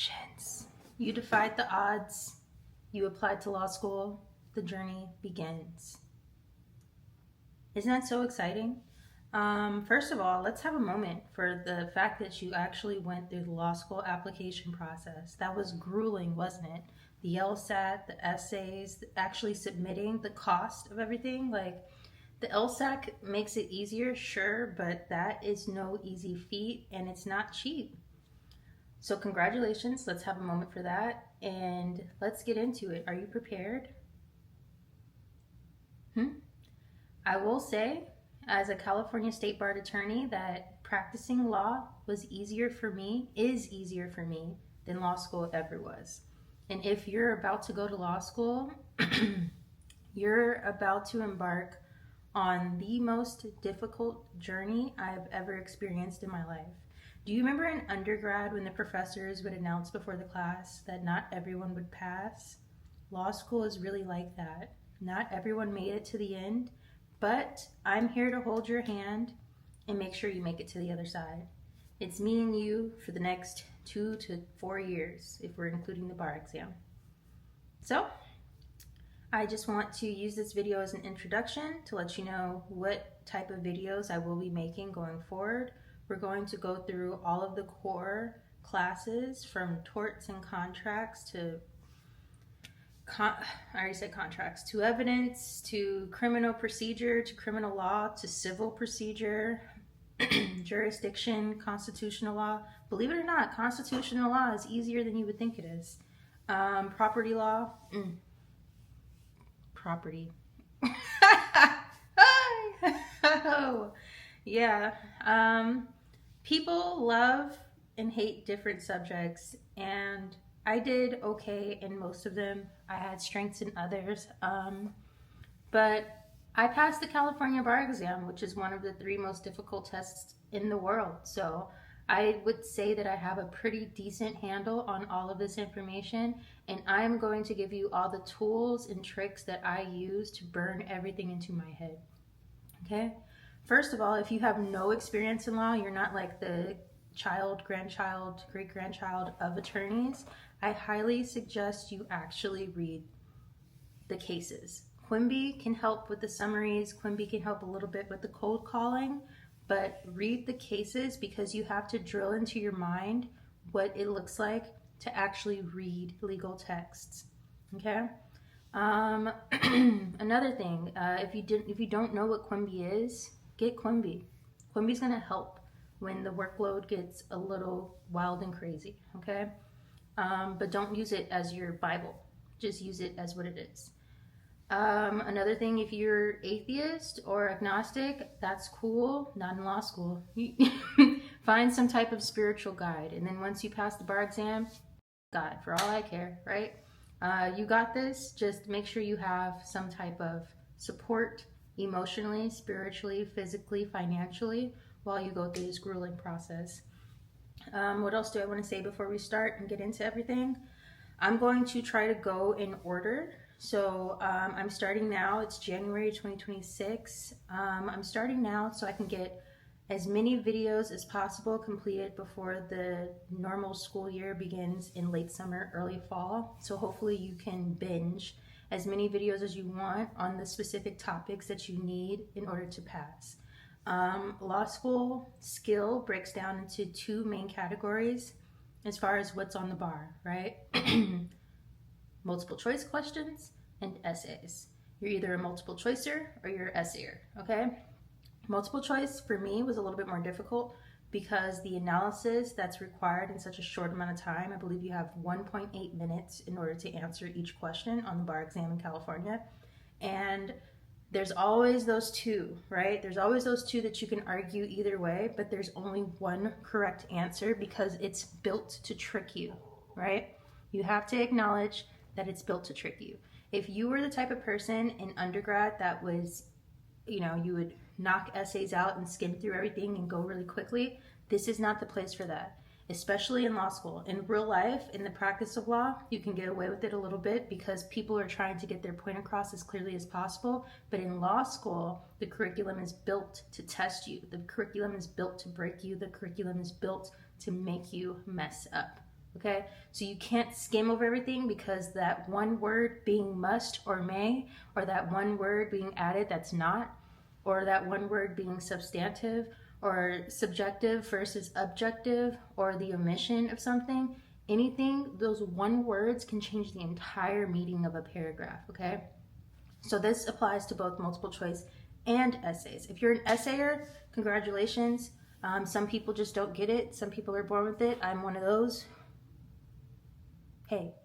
Congratulations. You defied the odds. You applied to law school. The journey begins. Isn't that so exciting? First of all, let's have a moment for the fact that you actually went through the law school application process. That was grueling, wasn't it? The LSAT, the essays, actually submitting, the cost of everything. Like, the LSAT makes it easier, sure, but that is no easy feat and it's not cheap. So congratulations, let's have a moment for that and let's get into it. Are you prepared? I will say, as a California State Bar attorney, that practicing law is easier for me than law school ever was. And if you're about to go to law school, you're about to embark on the most difficult journey I've ever experienced in my life. Do you remember in undergrad when the professors would announce before the class that not everyone would pass? Law school is really like that. Not everyone made it to the end, but I'm here to hold your hand and make sure you make it to the other side. It's me and you for the next 2 to 4 years, if we're including the bar exam. So, I just want to use this video as an introduction to let you know what type of videos I will be making going forward. We're going to go through all of the core classes from torts and contracts to to evidence, to criminal procedure, to criminal law, to civil procedure, jurisdiction, constitutional law. Believe it or not, constitutional law is easier than you would think it is. Property law. Property. Oh, yeah. People love and hate different subjects, and I did okay in most of them. I had strengths in others, but I passed the California bar exam, which is one of the 3 most difficult tests in the world. So I would say that I have a pretty decent handle on all of this information, and I'm going to give you all the tools and tricks that I use to burn everything into my head. Okay? First of all, if you have no experience in law, you're not like the child, grandchild, great-grandchild of attorneys, I highly suggest you actually read the cases. Quimby can help with the summaries. Quimby can help a little bit with the cold calling, but read the cases because you have to drill into your mind what it looks like to actually read legal texts. Okay? Another thing, if you don't know what Quimby is, get Quimby. Quimby's gonna help when the workload gets a little wild and crazy, okay? But don't use it as your Bible. Just use it as what it is. Another thing, if you're atheist or agnostic, that's cool. Not in law school. Find some type of spiritual guide. And then once you pass the bar exam, God, for all I care, right? You got this. Just make sure you have some type of support emotionally, spiritually, physically, financially while you go through this grueling process. What else do I want to say before we start and get into everything? I'm going to try to go in order. So I'm starting now. It's January 2026. I'm starting now so I can get as many videos as possible completed before the normal school year begins in late summer, early fall. So hopefully you can binge as many videos as you want on the specific topics that you need in order to pass. Law school skill breaks down into 2 main categories as far as what's on the bar, right? Multiple choice questions and essays. You're either a multiple choicer or you're an essayer, okay? Multiple choice for me was a little bit more difficult because the analysis that's required in such a short amount of time, I believe you have 1.8 minutes in order to answer each question on the bar exam in California. And there's always those 2, right? There's always those 2 that you can argue either way, but there's only one correct answer because it's built to trick you, right? You have to acknowledge that it's built to trick you. If you were the type of person in undergrad that was, you would knock essays out and skim through everything and go really quickly, this is not the place for that, especially in law school. In real life, in the practice of law, you can get away with it a little bit because people are trying to get their point across as clearly as possible. But in law school, the curriculum is built to test you. The curriculum is built to break you. The curriculum is built to make you mess up, okay? So you can't skim over everything because that one word being must or may, or that one word being added that's not, or that one word being substantive or subjective versus objective, or the omission of something, anything, those one words can change the entire meaning of a paragraph, okay? So this applies to both multiple choice and essays. If you're an essayer, congratulations. Some people just don't get it. Some people are born with it. I'm one of those. Hey,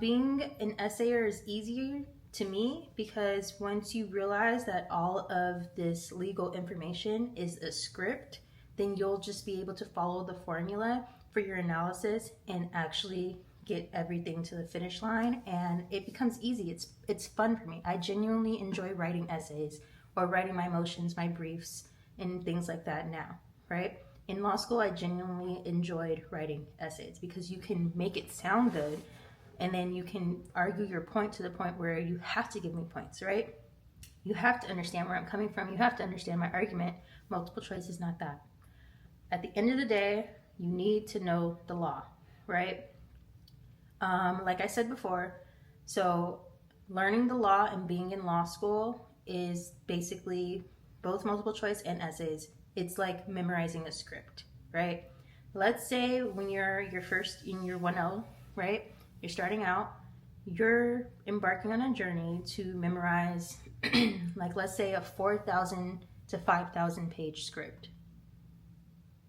being an essayer is easier to me because once you realize that all of this legal information is a script, then you'll just be able to follow the formula for your analysis and actually get everything to the finish line, and it becomes easy. It's fun for me. I genuinely enjoy writing essays or writing my motions, my briefs, and things like that now, right? In law school, I genuinely enjoyed writing essays because you can make it sound good, and then you can argue your point to the point where you have to give me points, right? You have to understand where I'm coming from. You have to understand my argument. Multiple choice is not that. At the end of the day, you need to know the law, right? Like I said before, so learning the law and being in law school is basically both multiple choice and essays. It's like memorizing a script, right? Let's say when you're first in your 1L, right? You're starting out, you're embarking on a journey to memorize, like let's say a 4,000 to 5,000 page script.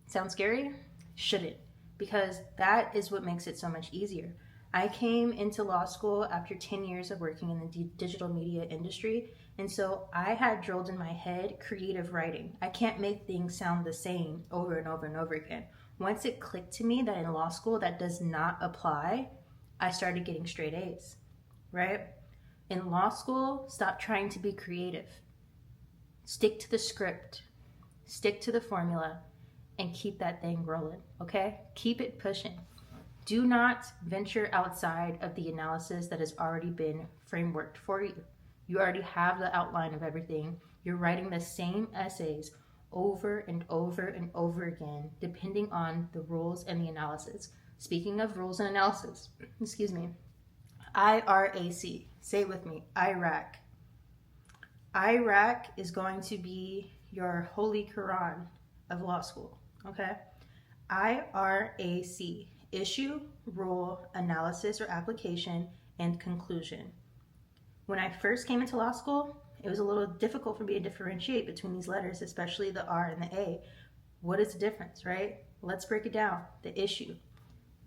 Sounds scary? Shouldn't, because that is what makes it so much easier. I came into law school after 10 years of working in the digital media industry, and so I had drilled in my head creative writing. I can't make things sound the same over and over and over again. Once it clicked to me that in law school that does not apply, I started getting straight A's, right? In law school, stop trying to be creative. Stick to the script, stick to the formula, and keep that thing rolling, okay? Keep it pushing. Do not venture outside of the analysis that has already been frameworked for you. You already have the outline of everything. You're writing the same essays over and over and over again, depending on the rules and the analysis. Speaking of rules and analysis, excuse me, IRAC, say it with me, IRAC. IRAC is going to be your holy Quran of law school, okay? IRAC. Issue, rule, analysis or application, and conclusion. When I first came into law school, it was a little difficult for me to differentiate between these letters, especially the R and the A. What is the difference, right? Let's break it down. The issue.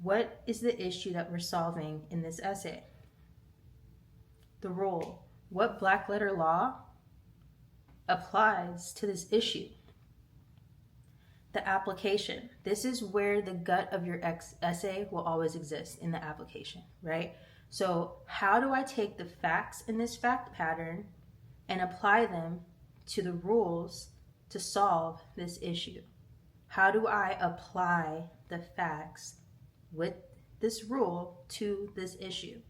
What is the issue that we're solving in this essay? The rule. What black letter law applies to this issue? The application. This is where the gut of your essay will always exist, in the application, right? So how do I take the facts in this fact pattern and apply them to the rules to solve this issue? How do I apply the facts with this rule to this issue?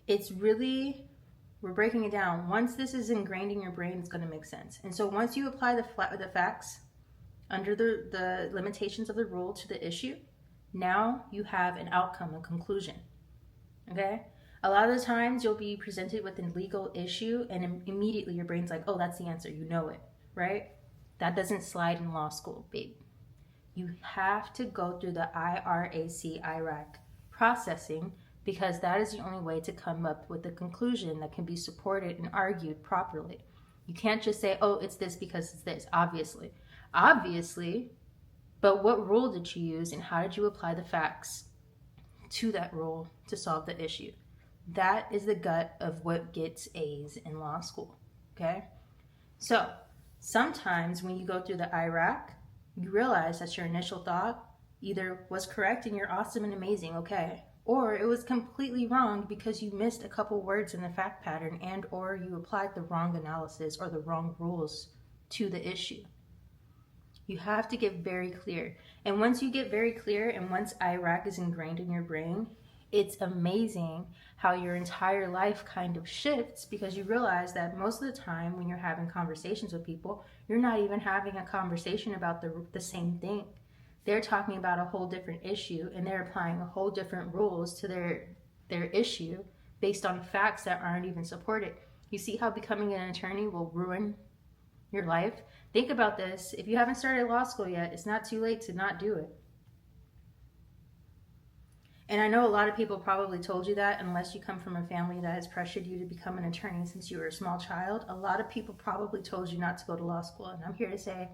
It's really, we're breaking it down. Once this is ingrained in your brain, it's going to make sense. And so once you apply the facts under the limitations of the rule to the issue, now you have an outcome, a conclusion. Okay? A lot of the times you'll be presented with a legal issue and immediately your brain's like, oh, that's the answer. You know it, right? That doesn't slide in law school, babe. You have to go through the IRAC processing, because that is the only way to come up with a conclusion that can be supported and argued properly. You can't just say, oh, it's this because it's this, obviously. Obviously, but what rule did you use and how did you apply the facts to that rule to solve the issue? That is the gut of what gets A's in law school, okay? So sometimes when you go through the IRAC, you realize that your initial thought either was correct and you're awesome and amazing, okay, or it was completely wrong because you missed a couple words in the fact pattern and or you applied the wrong analysis or the wrong rules to the issue. You have to get very clear. And once you get very clear and once IRAC is ingrained in your brain, it's amazing how your entire life kind of shifts, because you realize that most of the time when you're having conversations with people, you're not even having a conversation about the same thing. they're talking about a whole different issue, and they're applying a whole different rules to their issue based on facts that aren't even supported. You see how becoming an attorney will ruin your life? Think about this. If you haven't started law school yet, it's not too late to not do it. And I know a lot of people probably told you that, unless you come from a family that has pressured you to become an attorney since you were a small child. A lot of people probably told you not to go to law school. And I'm here to say,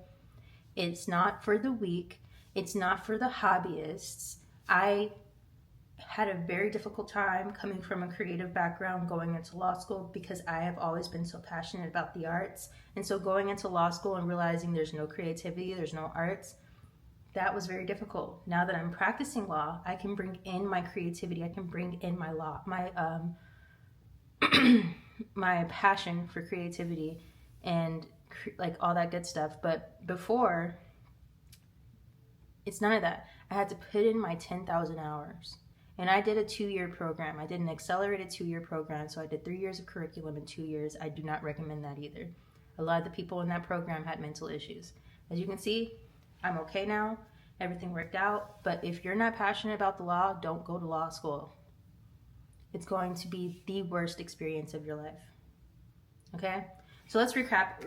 it's not for the weak. It's not for the hobbyists. I had a very difficult time coming from a creative background going into law school because I have always been so passionate about the arts. And so going into law school and realizing there's no creativity, there's no arts, that was very difficult. Now that I'm practicing law, I can bring in my creativity. I can bring in my law, my passion for creativity and like all that good stuff. But before, it's none of that. I had to put in my 10,000 hours. And I did a 2-year program. I did an accelerated 2-year program. So I did 3 years of curriculum in 2 years. I do not recommend that either. A lot of the people in that program had mental issues. As you can see, I'm okay now. Everything worked out. But if you're not passionate about the law, don't go to law school. It's going to be the worst experience of your life. Okay? So let's recap,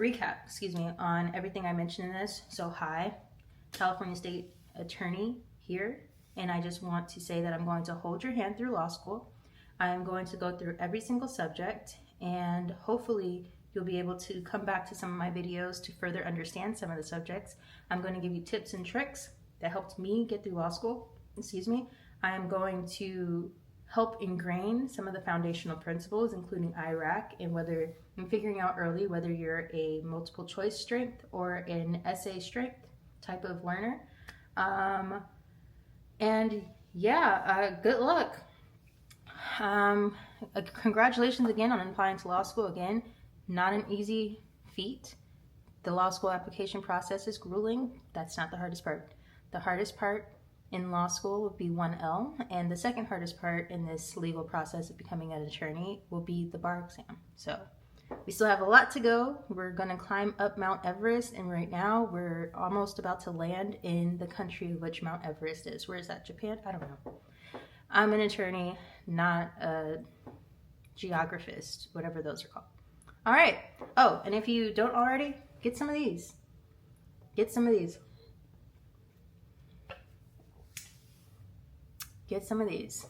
on everything I mentioned in this. So hi, California State Attorney here. And I just want to say that I'm going to hold your hand through law school. I am going to go through every single subject, and hopefully you'll be able to come back to some of my videos to further understand some of the subjects. I'm going to give you tips and tricks that helped me get through law school. I am going to help ingrain some of the foundational principles, including IRAC, and figuring out early whether you're a multiple choice strength or an essay strength type of learner. Good luck. Congratulations again on applying to law school. Again, not an easy feat. The law school application process is grueling. That's not the hardest part. The hardest part in law school would be 1L, and the second hardest part in this legal process of becoming an attorney will be the bar exam. So we still have a lot to go. We're going to climb up Mount Everest, and right now we're almost about to land in the country of which Mount Everest is. Where is that? Japan? I don't know. I'm an attorney, not a geographist, whatever those are called. All right. Oh, and if you don't already, get some of these. Get some of these. Get some of these.